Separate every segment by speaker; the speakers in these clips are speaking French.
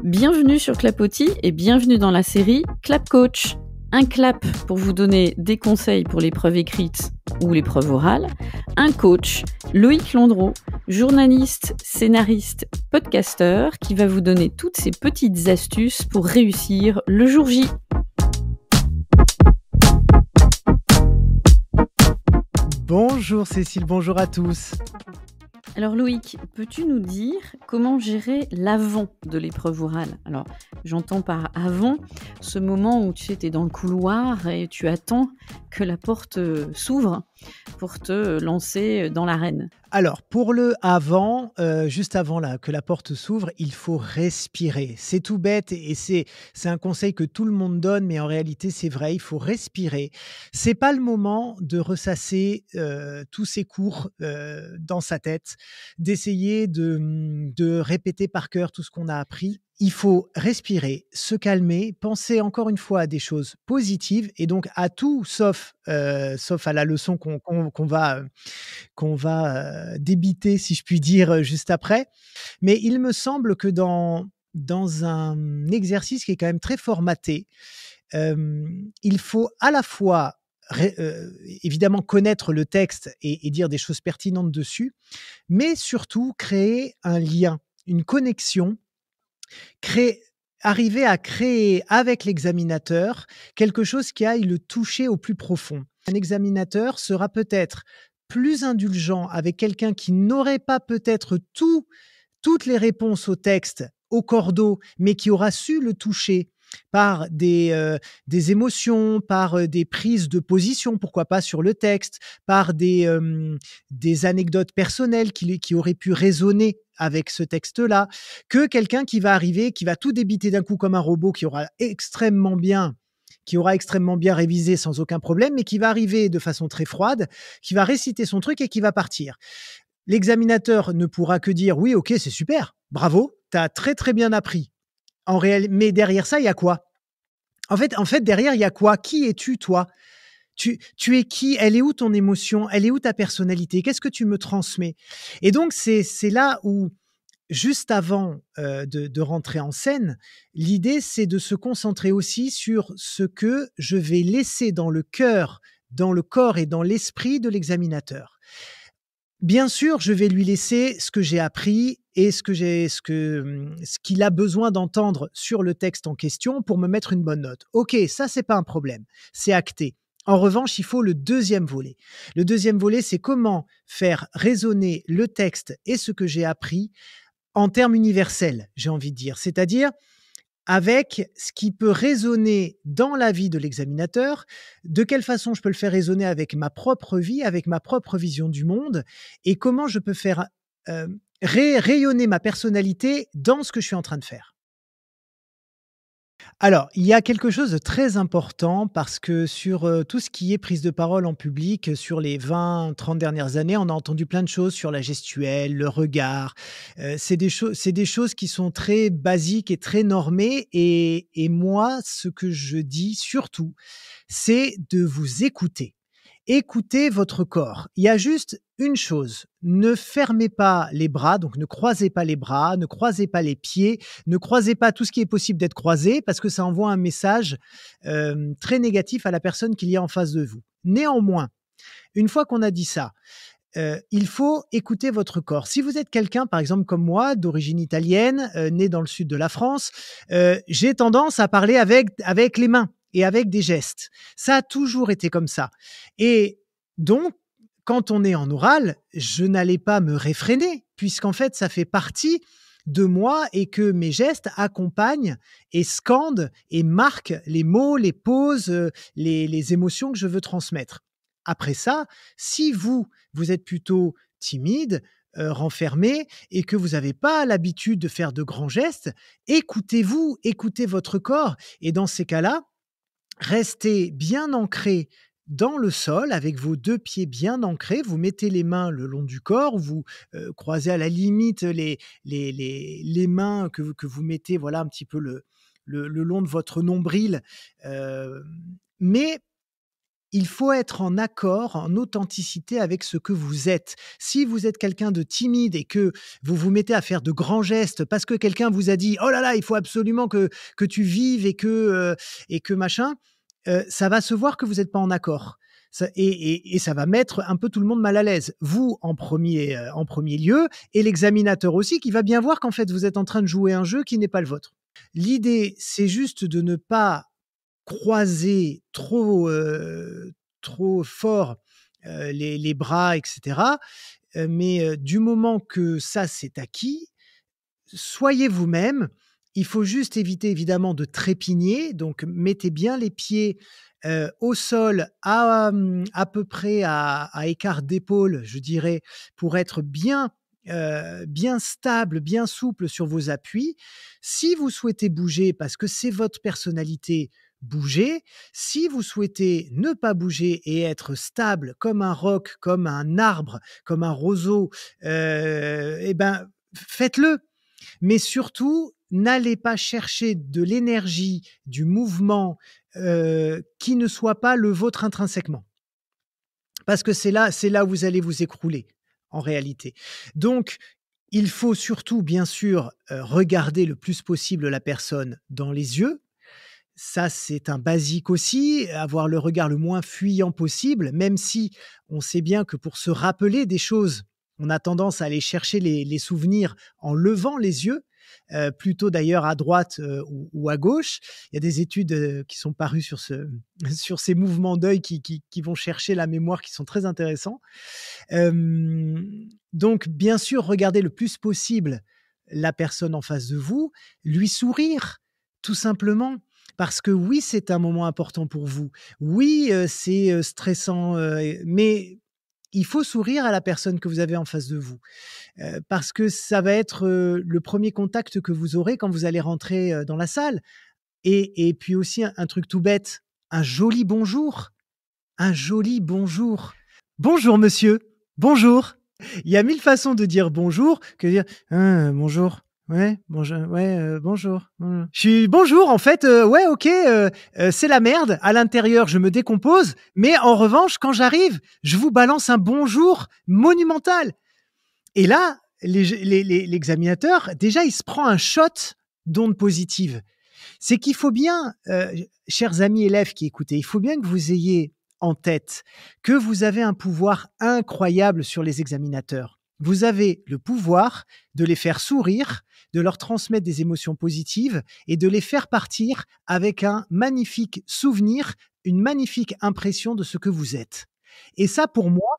Speaker 1: Bienvenue sur Clapotis et bienvenue dans la série Clap Coach. Un clap pour vous donner des conseils pour l'épreuve écrite ou l'épreuve orale. Un coach, Loïc Landreau, journaliste, scénariste, podcasteur, qui va vous donner toutes ces petites astuces pour réussir le jour J.
Speaker 2: Bonjour Cécile, bonjour à tous.
Speaker 1: Alors Loïc, peux-tu nous dire comment gérer l'avant de l'épreuve orale ? Alors, j'entends par avant ce moment où tu es dans le couloir et tu attends que la porte s'ouvre pour te lancer dans l'arène.
Speaker 2: Alors, pour le avant, juste avant que la porte s'ouvre, il faut respirer. C'est tout bête et c'est un conseil que tout le monde donne, mais en réalité, c'est vrai, il faut respirer. C'est pas le moment de ressasser tous ces cours dans sa tête, d'essayer de répéter par cœur tout ce qu'on a appris. Il faut respirer, se calmer, penser encore une fois à des choses positives et donc à tout sauf à la leçon qu'on va débiter, si je puis dire, juste après. Mais il me semble que dans un exercice qui est quand même très formaté, il faut à la fois évidemment connaître le texte et dire des choses pertinentes dessus, mais surtout créer un lien, une connexion, arriver à créer avec l'examinateur quelque chose qui aille le toucher au plus profond. Un examinateur sera peut-être plus indulgent avec quelqu'un qui n'aurait pas peut-être toutes les réponses au texte au cordeau, mais qui aura su le toucher par des émotions, par des prises de position, pourquoi pas sur le texte, par des anecdotes personnelles qui auraient pu résonner avec ce texte-là, que quelqu'un qui va arriver, qui va tout débiter d'un coup comme un robot, qui aura extrêmement bien révisé sans aucun problème, mais qui va arriver de façon très froide, qui va réciter son truc et qui va partir. L'examinateur ne pourra que dire « Oui, ok, c'est super, bravo, tu as très très bien appris ». Mais derrière ça, il y a quoi ? En fait, derrière, il y a quoi ? Qui es-tu, toi ? Tu es qui ? Elle est où ton émotion ? Elle est où ta personnalité ? Qu'est-ce que tu me transmets ? Et donc, c'est là où, juste avant de rentrer en scène, l'idée, c'est de se concentrer aussi sur ce que je vais laisser dans le cœur, dans le corps et dans l'esprit de l'examinateur. Bien sûr, je vais lui laisser ce que j'ai appris et ce qu'il a besoin d'entendre sur le texte en question pour me mettre une bonne note. OK, ça, c'est pas un problème. C'est acté. En revanche, il faut le deuxième volet. Le deuxième volet, c'est comment faire résonner le texte et ce que j'ai appris en termes universels, j'ai envie de dire. C'est-à-dire avec ce qui peut résonner dans la vie de l'examinateur, de quelle façon je peux le faire résonner avec ma propre vie, avec ma propre vision du monde, et comment je peux faire rayonner ma personnalité dans ce que je suis en train de faire. Alors, il y a quelque chose de très important parce que sur tout ce qui est prise de parole en public, sur les 20-30 dernières années, on a entendu plein de choses sur la gestuelle, le regard. C'est des choses qui sont très basiques et très normées. Et moi, ce que je dis surtout, c'est de vous écouter. Écoutez votre corps. Il y a juste une chose, ne fermez pas les bras, donc ne croisez pas les bras, ne croisez pas les pieds, ne croisez pas tout ce qui est possible d'être croisé parce que ça envoie un message très négatif à la personne qu'il y a en face de vous. Néanmoins, une fois qu'on a dit ça, il faut écouter votre corps. Si vous êtes quelqu'un, par exemple comme moi, d'origine italienne, né dans le sud de la France, j'ai tendance à parler avec les mains et avec des gestes. Ça a toujours été comme ça. Et donc, quand on est en oral, je n'allais pas me réfréner, puisqu'en fait, ça fait partie de moi et que mes gestes accompagnent et scandent et marquent les mots, les pauses, les émotions que je veux transmettre. Après ça, si vous êtes plutôt timide, renfermé et que vous n'avez pas l'habitude de faire de grands gestes, écoutez-vous, écoutez votre corps et dans ces cas-là, restez bien ancré dans le sol avec vos 2 pieds bien ancrés. Vous mettez les mains le long du corps, vous, croisez à la limite les mains que vous mettez, voilà, un petit peu le long de votre nombril, mais il faut être en accord, en authenticité avec ce que vous êtes. Si vous êtes quelqu'un de timide et que vous vous mettez à faire de grands gestes parce que quelqu'un vous a dit: «Oh là là, il faut absolument que tu vives et que machin», ça va se voir que vous n'êtes pas en accord. Et ça va mettre un peu tout le monde mal à l'aise. Vous, en premier lieu, et l'examinateur aussi, qui va bien voir qu'en fait, vous êtes en train de jouer un jeu qui n'est pas le vôtre. L'idée, c'est juste de ne pas croiser trop fort les bras, etc. Mais du moment que ça, c'est acquis, soyez vous-même. Il faut juste éviter évidemment de trépigner. Donc, mettez bien les pieds au sol à peu près à écart d'épaule, je dirais, pour être bien stable, bien souple sur vos appuis. Si vous souhaitez bouger, parce que c'est votre personnalité, bougez. Si vous souhaitez ne pas bouger et être stable comme un roc, comme un arbre, comme un roseau, eh ben, faites-le. Mais surtout, n'allez pas chercher de l'énergie, du mouvement qui ne soit pas le vôtre intrinsèquement. Parce que c'est là où vous allez vous écrouler, en réalité. Donc, il faut surtout, bien sûr, regarder le plus possible la personne dans les yeux. Ça, c'est un basique aussi, avoir le regard le moins fuyant possible, même si on sait bien que pour se rappeler des choses, on a tendance à aller chercher les souvenirs en levant les yeux, plutôt d'ailleurs à droite ou à gauche. Il y a des études qui sont parues sur, sur ces mouvements d'œil qui vont chercher la mémoire, qui sont très intéressants. Donc, bien sûr, regardez le plus possible la personne en face de vous, lui sourire, tout simplement. Parce que oui, c'est un moment important pour vous. Oui, c'est stressant, mais il faut sourire à la personne que vous avez en face de vous. Parce que ça va être le premier contact que vous aurez quand vous allez rentrer dans la salle. Et puis aussi, un truc tout bête, un joli bonjour. Un joli bonjour. Bonjour monsieur, bonjour. Il y a 1000 façons de dire bonjour que de dire bonjour. Ouais, bonjour, ouais, bonjour. Je suis bonjour, en fait, ouais, ok, c'est la merde. À l'intérieur, je me décompose, mais en revanche, quand j'arrive, je vous balance un bonjour monumental. Et là, l'examinateur, déjà, il se prend un shot d'ondes positives. C'est qu'il faut bien, chers amis élèves qui écoutez, il faut bien que vous ayez en tête que vous avez un pouvoir incroyable sur les examinateurs. Vous avez le pouvoir de les faire sourire, de leur transmettre des émotions positives et de les faire partir avec un magnifique souvenir, une magnifique impression de ce que vous êtes. Et ça, pour moi,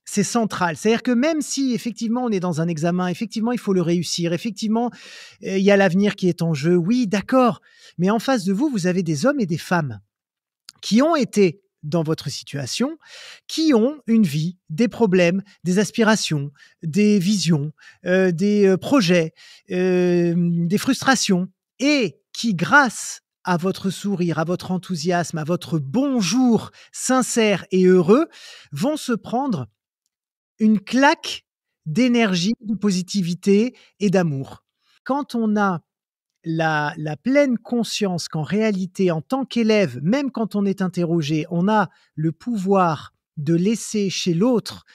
Speaker 2: c'est central. C'est-à-dire que même si effectivement on est dans un examen, effectivement il faut le réussir, effectivement il y a l'avenir qui est en jeu, oui, d'accord, mais en face de vous, vous avez des hommes et des femmes qui ont été dans votre situation, qui ont une vie, des problèmes, des aspirations, des visions, des projets, des frustrations, et qui, grâce à votre sourire, à votre enthousiasme, à votre bonjour sincère et heureux, vont se prendre une claque d'énergie, de positivité et d'amour. Quand on a la pleine conscience qu'en réalité, en tant qu'élève, même quand on est interrogé, on a le pouvoir de laisser chez l'autre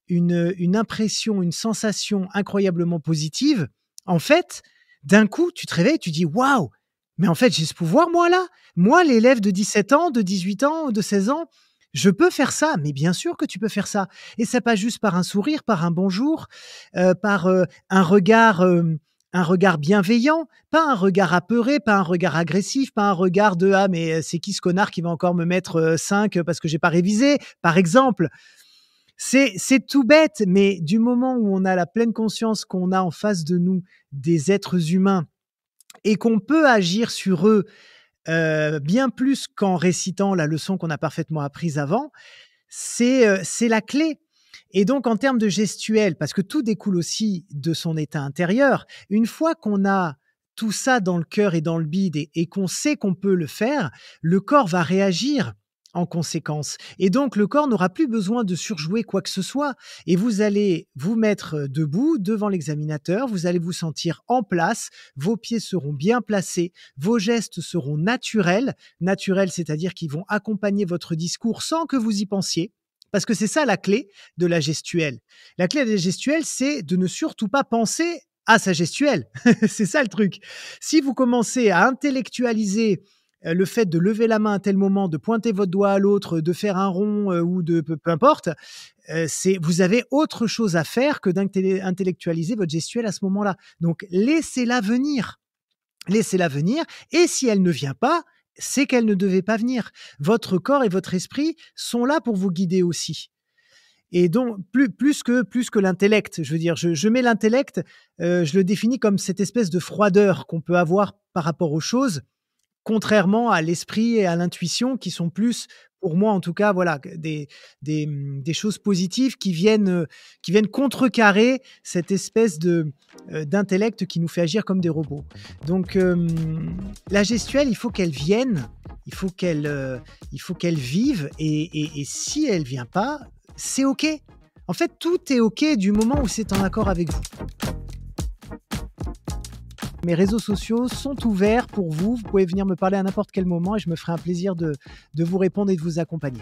Speaker 2: une impression, une sensation incroyablement positive, en fait, d'un coup, tu te réveilles, tu dis: «Waouh! Mais en fait, j'ai ce pouvoir moi là? Moi, l'élève de 17 ans, de 18 ans, de 16 ans, je peux faire ça!» Mais bien sûr que tu peux faire ça, et ça passe juste par un sourire, par un bonjour, par, un regard bienveillant, pas un regard apeuré, pas un regard agressif, pas un regard de: «Ah mais c'est qui ce connard qui va encore me mettre 5 parce que j'ai pas révisé?» par exemple. C'est tout bête, mais du moment où on a la pleine conscience qu'on a en face de nous des êtres humains et qu'on peut agir sur eux, bien plus qu'en récitant la leçon qu'on a parfaitement apprise avant, c'est la clé. Et donc, en termes de gestuelle, parce que tout découle aussi de son état intérieur, une fois qu'on a tout ça dans le cœur et dans le bide et qu'on sait qu'on peut le faire, le corps va réagir en conséquence. Et donc, le corps n'aura plus besoin de surjouer quoi que ce soit. Et vous allez vous mettre debout devant l'examinateur, vous allez vous sentir en place, vos pieds seront bien placés, vos gestes seront naturels. Naturels, c'est-à-dire qu'ils vont accompagner votre discours sans que vous y pensiez. Parce que c'est ça la clé de la gestuelle. La clé de la gestuelle, c'est de ne surtout pas penser à sa gestuelle. C'est ça le truc. Si vous commencez à intellectualiser le fait de lever la main à tel moment, de pointer votre doigt à l'autre, de faire un rond ou de peu importe, vous avez autre chose à faire que d'intellectualiser votre gestuelle à ce moment-là. Donc, laissez-la venir. Laissez-la venir. Et si elle ne vient pas, c'est qu'elle ne devait pas venir. Votre corps et votre esprit sont là pour vous guider aussi. Et donc, plus que l'intellect, je veux dire, je mets l'intellect, je le définis comme cette espèce de froideur qu'on peut avoir par rapport aux choses, contrairement à l'esprit et à l'intuition qui sont plus, pour moi en tout cas, voilà, des choses positives qui viennent contrecarrer cette espèce d'intellect qui nous fait agir comme des robots. Donc, la gestuelle, il faut qu'elle vienne, il faut qu'elle vive et si elle vient pas, c'est OK. En fait, tout est OK du moment où c'est en accord avec vous. Mes réseaux sociaux sont ouverts pour vous. Vous pouvez venir me parler à n'importe quel moment et je me ferai un plaisir de vous répondre et de vous accompagner.